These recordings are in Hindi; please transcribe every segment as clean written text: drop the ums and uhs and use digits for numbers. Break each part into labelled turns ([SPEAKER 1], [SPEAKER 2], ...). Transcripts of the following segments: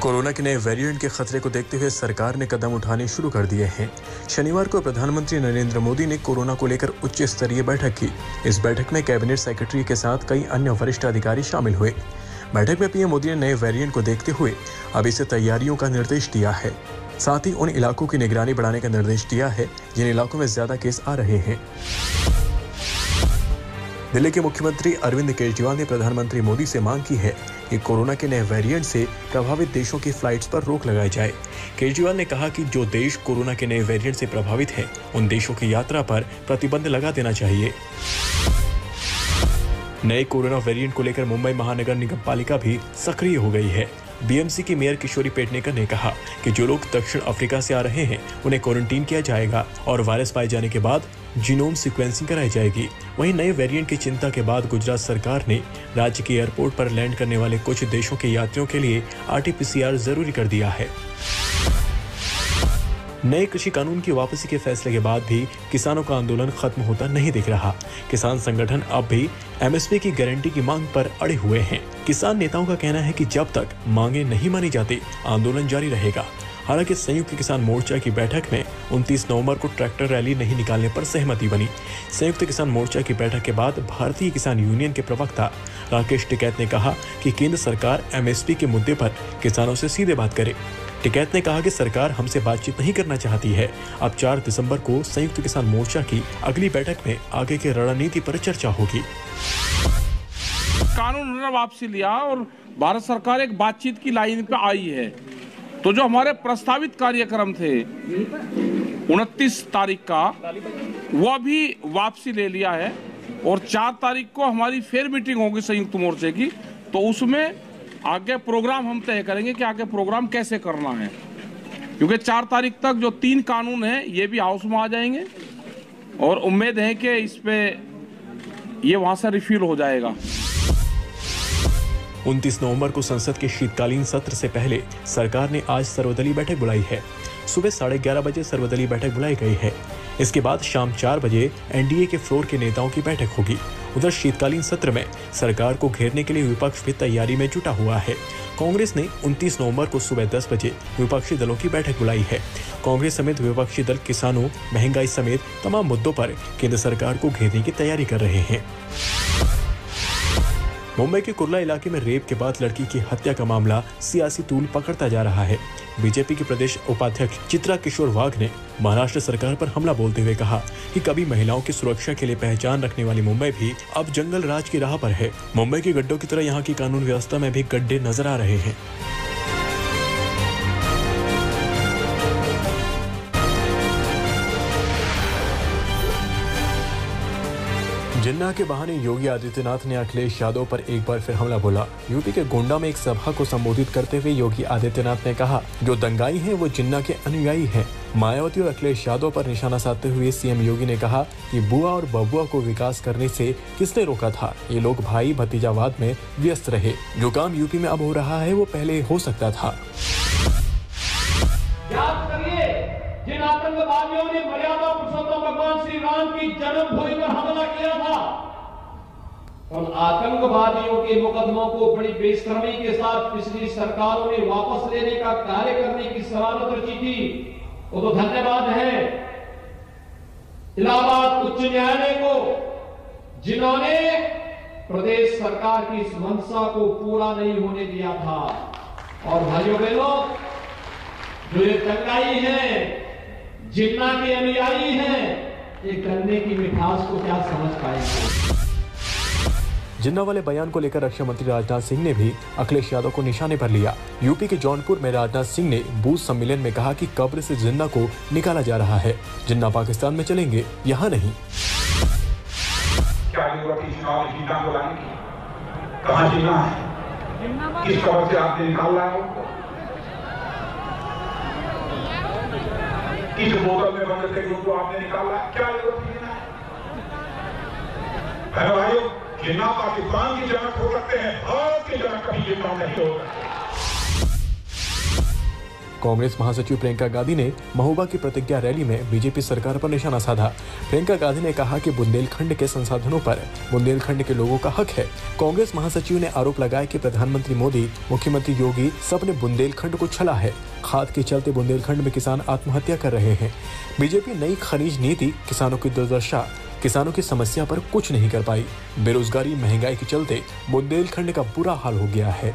[SPEAKER 1] कोरोना के नए वेरिएंट के खतरे को देखते हुए सरकार ने कदम उठाने शुरू कर दिए हैं। शनिवार को प्रधानमंत्री नरेंद्र मोदी ने कोरोना को लेकर उच्च स्तरीय बैठक की। इस बैठक में कैबिनेट सेक्रेटरी के साथ कई अन्य वरिष्ठ अधिकारी शामिल हुए। बैठक में पीएम मोदी ने नए वेरिएंट को देखते हुए अभी से तैयारियों का निर्देश दिया है। साथ ही उन इलाकों की निगरानी बढ़ाने का निर्देश दिया है जिन इलाकों में ज्यादा केस आ रहे हैं। दिल्ली के मुख्यमंत्री अरविंद केजरीवाल ने प्रधानमंत्री मोदी से मांग की है कि कोरोना के नए वेरिएंट से प्रभावित देशों की फ्लाइट्स पर रोक लगाई जाए। केजरीवाल ने कहा कि जो देश कोरोना के नए वेरिएंट से प्रभावित हैं, उन देशों की यात्रा पर प्रतिबंध लगा देना चाहिए। नए कोरोना वेरिएंट को लेकर मुंबई महानगर निगम पालिका भी सक्रिय हो गई है। बीएमसी की मेयर किशोरी पेडनेकर ने कहा कि जो लोग दक्षिण अफ्रीका से आ रहे हैं उन्हें क्वारंटीन किया जाएगा और वायरस पाए जाने के बाद जीनोम सीक्वेंसिंग कराई जाएगी। वहीं नए वेरिएंट की चिंता के बाद गुजरात सरकार ने राज्य के एयरपोर्ट पर लैंड करने वाले कुछ देशों के यात्रियों के लिए RT-PCR जरूरी कर दिया है। नए कृषि कानून की वापसी के फैसले के बाद भी किसानों का आंदोलन खत्म होता नहीं दिख रहा। किसान संगठन अब भी MSP की गारंटी की मांग पर अड़े हुए हैं। किसान नेताओं का कहना है कि जब तक मांगे नहीं मानी जाती, आंदोलन जारी रहेगा। हालांकि संयुक्त किसान मोर्चा की बैठक में 29 नवंबर को ट्रैक्टर रैली नहीं निकालने पर सहमति बनी। संयुक्त किसान मोर्चा की बैठक के बाद भारतीय किसान यूनियन के प्रवक्ता राकेश टिकैत ने कहा कि केंद्र सरकार MSP के मुद्दे पर किसानों से सीधे बात करे। टिकैत ने कहा कि सरकार हमसे बातचीत नहीं करना चाहती है। अब 4 दिसंबर को संयुक्त किसान मोर्चा की अगली बैठक में आगे की रणनीति पर चर्चा होगी।
[SPEAKER 2] कानून ने वापसी लिया और भारत सरकार एक बातचीत की लाइन पे आई है। तो जो हमारे प्रस्तावित कार्यक्रम थे 29 तारीख का, वह भी वापसी ले लिया है और 4 तारीख को हमारी फिर मीटिंग होगी संयुक्त मोर्चे की। तो उसमें आगे प्रोग्राम हम तय करेंगे कि आगे प्रोग्राम कैसे करना है, क्योंकि 4 तारीख तक जो 3 कानून हैं ये भी हाउस में आ जाएंगे और उम्मीद है कि इस पे ये वहां से रिफ्यूल हो जाएगा।
[SPEAKER 1] 29 नवंबर को संसद के शीतकालीन सत्र से पहले सरकार ने आज सर्वदलीय बैठक बुलाई है। सुबह 11:30 बजे सर्वदलीय बैठक बुलाई गई है। इसके बाद शाम 4 बजे NDA के फ्लोर के नेताओं की बैठक होगी। उधर शीतकालीन सत्र में सरकार को घेरने के लिए विपक्ष भी तैयारी में जुटा हुआ है। कांग्रेस ने 29 नवंबर को सुबह 10 बजे विपक्षी दलों की बैठक बुलाई है। कांग्रेस समेत विपक्षी दल किसानों, महंगाई समेत तमाम मुद्दों पर केंद्र सरकार को घेरने की तैयारी कर रहे हैं। मुंबई के कुर्ला इलाके में रेप के बाद लड़की की हत्या का मामला सियासी तूल पकड़ता जा रहा है। बीजेपी के प्रदेश उपाध्यक्ष चित्रा किशोर वाघ ने महाराष्ट्र सरकार पर हमला बोलते हुए कहा कि कभी महिलाओं की सुरक्षा के लिए पहचान रखने वाली मुंबई भी अब जंगल राज की राह पर है। मुंबई के गड्ढों की तरह यहाँ की कानून व्यवस्था में भी गड्ढे नजर आ रहे हैं। जिन्ना के बहाने योगी आदित्यनाथ ने अखिलेश यादव पर एक बार फिर हमला बोला। यूपी के गोंडा में एक सभा को संबोधित करते हुए योगी आदित्यनाथ ने कहा, जो दंगाई हैं वो जिन्ना के अनुयायी हैं। मायावती और अखिलेश यादव पर निशाना साधते हुए सीएम योगी ने कहा कि बुआ और बबुआ को विकास करने से किसने रोका था। ये लोग भाई भतीजावाद में व्यस्त रहे। जो काम यूपी में अब हो रहा है वो पहले हो सकता था।
[SPEAKER 3] जिन आतंकवादियों ने मर्यादा पुरुषोत्तम भगवान श्री राम की जन्मभूमि पर हमला किया था, उन आतंकवादियों के मुकदमों को बड़ी बेशर्मी के साथ पिछली सरकारों ने वापस लेने का कार्य करने की शरारत रची थी। वो तो धन्यवाद है इलाहाबाद उच्च न्यायालय को, जिन्होंने प्रदेश सरकार की इस मंशा को पूरा नहीं होने दिया था। और भाइयों बहनों, जो ये दंगाई हैं, जिन्ना के अनुयायी हैं, ये गन्ने की मिठास को क्या समझ पाएंगे।
[SPEAKER 1] जिन्ना वाले बयान को लेकर रक्षा मंत्री राजनाथ सिंह ने भी अखिलेश यादव को निशाने पर लिया। यूपी के जौनपुर में राजनाथ सिंह ने बूथ सम्मेलन में कहा कि कब्र से जिन्ना को निकाला जा रहा है। जिन्ना पाकिस्तान में चलेंगे, यहाँ नहीं।
[SPEAKER 4] क्या जरूरत है जिन्ना को लाने की? कहाँ जिन्ना है? किस कब्र से आपने निकाला है? किस बोतल में बंद करके उनको आपने निकाला? क्या जरूरत है भाइयों? जिन्ना पाकिस्तान की जनक हो सकते हैं, भारत की जनक कभी जिन्ना नहीं होगा।
[SPEAKER 1] कांग्रेस महासचिव प्रियंका गांधी ने महोबा की प्रतिज्ञा रैली में बीजेपी सरकार पर निशाना साधा। प्रियंका गांधी ने कहा कि बुंदेलखंड के संसाधनों पर बुंदेलखंड के लोगों का हक है। कांग्रेस महासचिव ने आरोप लगाया कि प्रधानमंत्री मोदी, मुख्यमंत्री योगी सबने बुंदेलखंड को छला है। खाद के चलते बुंदेलखंड में किसान आत्महत्या कर रहे हैं। बीजेपी नई खनिज नीति किसानों की दुर्दशा, किसानों की समस्या पर कुछ नहीं कर पाई। बेरोजगारी, महंगाई के चलते बुंदेलखंड का बुरा हाल हो गया है।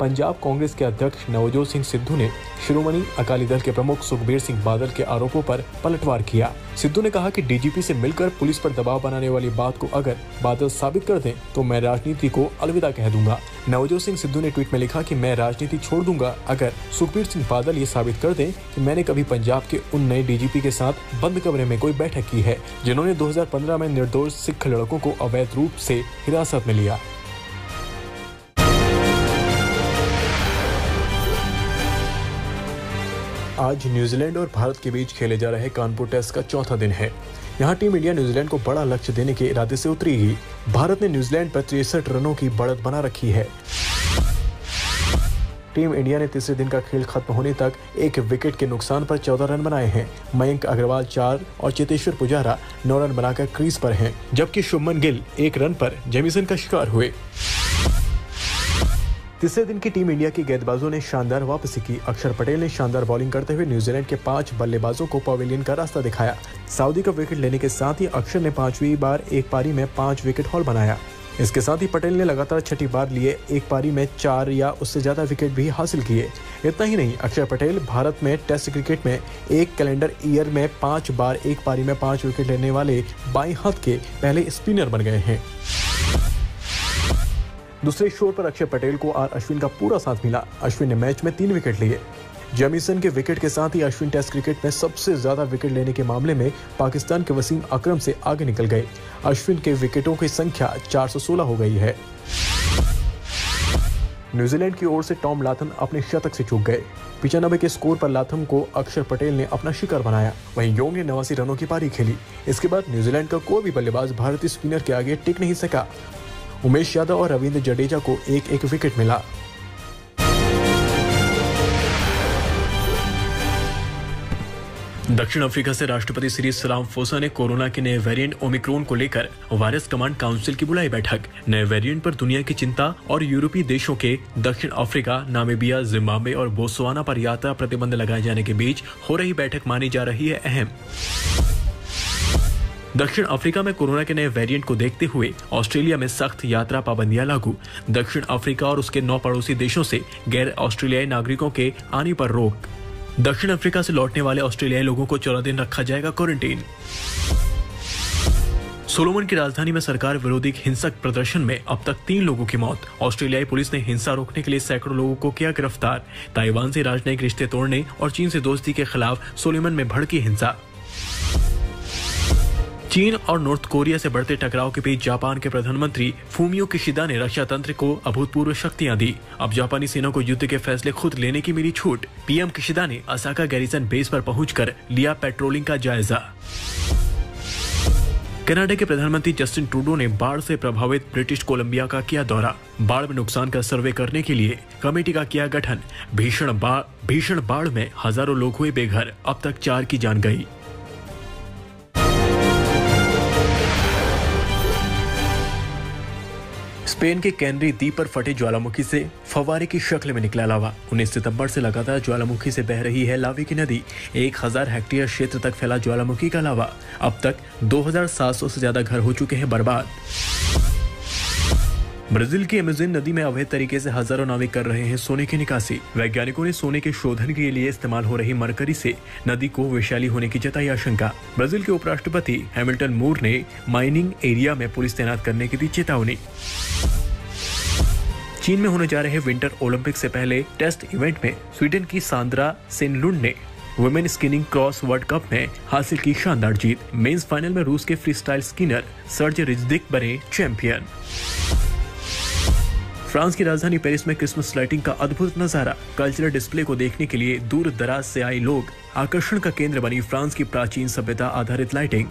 [SPEAKER 1] पंजाब कांग्रेस के अध्यक्ष नवजोत सिंह सिद्धू ने शिरोमणि अकाली दल के प्रमुख सुखबीर सिंह बादल के आरोपों पर पलटवार किया। सिद्धू ने कहा कि डीजीपी से मिलकर पुलिस पर दबाव बनाने वाली बात को अगर बादल साबित कर दें तो मैं राजनीति को अलविदा कह दूंगा। नवजोत सिंह सिद्धू ने ट्वीट में लिखा कि मैं राजनीति छोड़ दूंगा अगर सुखबीर सिंह बादल ये साबित कर दें कि मैंने कभी पंजाब के उन नए डीजीपी के साथ बंद कमरे में कोई बैठक की है जिन्होंने 2015 में निर्दोष सिख लड़कों को अवैध रूप से हिरासत में लिया। आज न्यूजीलैंड और भारत के बीच खेले जा रहे कानपुर टेस्ट का चौथा दिन है। यहां टीम इंडिया न्यूजीलैंड को बड़ा लक्ष्य देने के इरादे से उतरेगी। भारत ने न्यूजीलैंड पर 63 रनों की बढ़त बना रखी है। टीम इंडिया ने तीसरे दिन का खेल खत्म होने तक 1 विकेट के नुकसान पर 14 रन बनाए हैं। मयंक अग्रवाल 4 और चेतेश्वर पुजारा 9 रन बनाकर क्रीज पर हैं, जबकि शुभमन गिल 1 रन पर जेमिसन का शिकार हुए। तीसरे दिन की टीम इंडिया की गेंदबाजों ने शानदार वापसी की। अक्षर पटेल ने शानदार बॉलिंग करते हुए न्यूजीलैंड के 5 बल्लेबाजों को पवेलियन का रास्ता दिखाया। सऊदी का विकेट लेने के साथ ही अक्षर ने 5वीं बार एक पारी में 5 विकेट हॉल बनाया। इसके साथ ही पटेल ने लगातार 6ठी बार लिए एक पारी में 4 या उससे ज्यादा विकेट भी हासिल किए। इतना ही नहीं, अक्षर पटेल भारत में टेस्ट क्रिकेट में एक कैलेंडर ईयर में 5 बार एक पारी में 5 विकेट लेने वाले बाएं हाथ के पहले स्पिनर बन गए हैं। दूसरे छोर पर अक्षर पटेल को आर अश्विन का पूरा साथ मिला। अश्विन ने मैच में 3 विकेट लिए। जेमिसन के विकेट के साथ ही अश्विन टेस्ट क्रिकेट में सबसे ज्यादा विकेट लेने के मामले में पाकिस्तान के वसीम अकरम से आगे निकल गए। अश्विन के विकेटों की संख्या 416 हो गई है। न्यूजीलैंड की ओर से टॉम लाथम अपने शतक से चूक गए। 95 के स्कोर पर लाथम को अक्षर पटेल ने अपना शिकार बनाया। वहीं योंग ने 89 रनों की पारी खेली। इसके बाद न्यूजीलैंड का कोई भी बल्लेबाज भारतीय स्पिनर के आगे टिक नहीं सका। उमेश यादव और रविंद्र जडेजा को 1-1 विकेट मिला। दक्षिण अफ्रीका से राष्ट्रपति सिरिल रामाफोसा ने कोरोना के नए वेरिएंट ओमिक्रॉन को लेकर वायरस कमांड काउंसिल की बुलाई बैठक। नए वेरिएंट पर दुनिया की चिंता और यूरोपीय देशों के दक्षिण अफ्रीका, नामीबिया, जिम्बाब्वे और बोत्सवाना पर यात्रा प्रतिबंध लगाए जाने के बीच हो रही बैठक मानी जा रही है अहम। दक्षिण अफ्रीका में कोरोना के नए वेरिएंट को देखते हुए ऑस्ट्रेलिया में सख्त यात्रा पाबंदियां लागू। दक्षिण अफ्रीका और उसके 9 पड़ोसी देशों से गैर ऑस्ट्रेलियाई नागरिकों के आने पर रोक। दक्षिण अफ्रीका से लौटने वाले ऑस्ट्रेलियाई लोगों को 14 दिन रखा जाएगा क्वारंटीन। सोलोमन की राजधानी में सरकार विरोधी हिंसक प्रदर्शन में अब तक 3 लोगों की मौत। ऑस्ट्रेलियाई पुलिस ने हिंसा रोकने के लिए सैकड़ों लोगों को किया गिरफ्तार। ताइवान से राजनयिक रिश्ते तोड़ने और चीन से दोस्ती के खिलाफ सोलोमन में भड़की हिंसा। चीन और नॉर्थ कोरिया से बढ़ते टकराव के बीच जापान के प्रधानमंत्री फूमियो किशिदा ने रक्षा तंत्र को अभूतपूर्व शक्तियां दी। अब जापानी सेना को युद्ध के फैसले खुद लेने की मिली छूट। पीएम किशिदा ने ओसाका गैरिसन बेस पर पहुंचकर लिया पेट्रोलिंग का जायजा। कनाडा के प्रधानमंत्री जस्टिन ट्रूडो ने बाढ़ से प्रभावित ब्रिटिश कोलंबिया का किया दौरा। बाढ़ में नुकसान का सर्वे करने के लिए कमेटी का किया गठन। भीषण बाढ़ में हजारों लोग हुए बेघर। अब तक 4 की जान गई। स्पेन के कैनरी द्वीप पर फटे ज्वालामुखी से फव्वारे की शक्ल में निकला लावा। 19 सितंबर से लगातार ज्वालामुखी से बह रही है लावे की नदी। 1000 हेक्टेयर क्षेत्र तक फैला ज्वालामुखी का लावा। अब तक 2700 से ज्यादा घर हो चुके हैं बर्बाद। ब्राजील की अमेज़न नदी में अवैध तरीके से हजारों नाविक कर रहे हैं सोने की निकासी। वैज्ञानिकों ने सोने के शोधन के लिए इस्तेमाल हो रही मरकरी से नदी को विषैली होने की जताई आशंका। ब्राजील के उपराष्ट्रपति हैमिल्टन मूर ने माइनिंग एरिया में पुलिस तैनात करने की दी चेतावनी। चीन में होने जा रहे विंटर ओलंपिक से पहले टेस्ट इवेंट में स्वीडन की सांद्रा सेनलुंड ने women skiing cross world cup में हासिल की शानदार जीत। मेंस फाइनल में रूस के फ्रीस्टाइल स्कीनर सर्ज रिजदिक बने चैंपियन। फ्रांस की राजधानी पेरिस में क्रिसमस लाइटिंग का अद्भुत नजारा। कल्चरल डिस्प्ले को देखने के लिए दूर दराज से आए लोग आकर्षण का केंद्र बनी फ्रांस की प्राचीन सभ्यता आधारित लाइटिंग।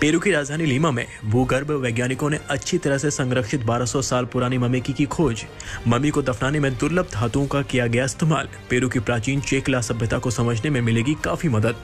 [SPEAKER 1] पेरू की राजधानी लीमा में भूगर्भ वैज्ञानिकों ने अच्छी तरह से संरक्षित 1200 साल पुरानी मम्मी की खोज। मम्मी को दफनाने में दुर्लभ धातुओं का किया गया इस्तेमाल। पेरू की प्राचीन चेकला सभ्यता को समझने में मिलेगी काफी मदद।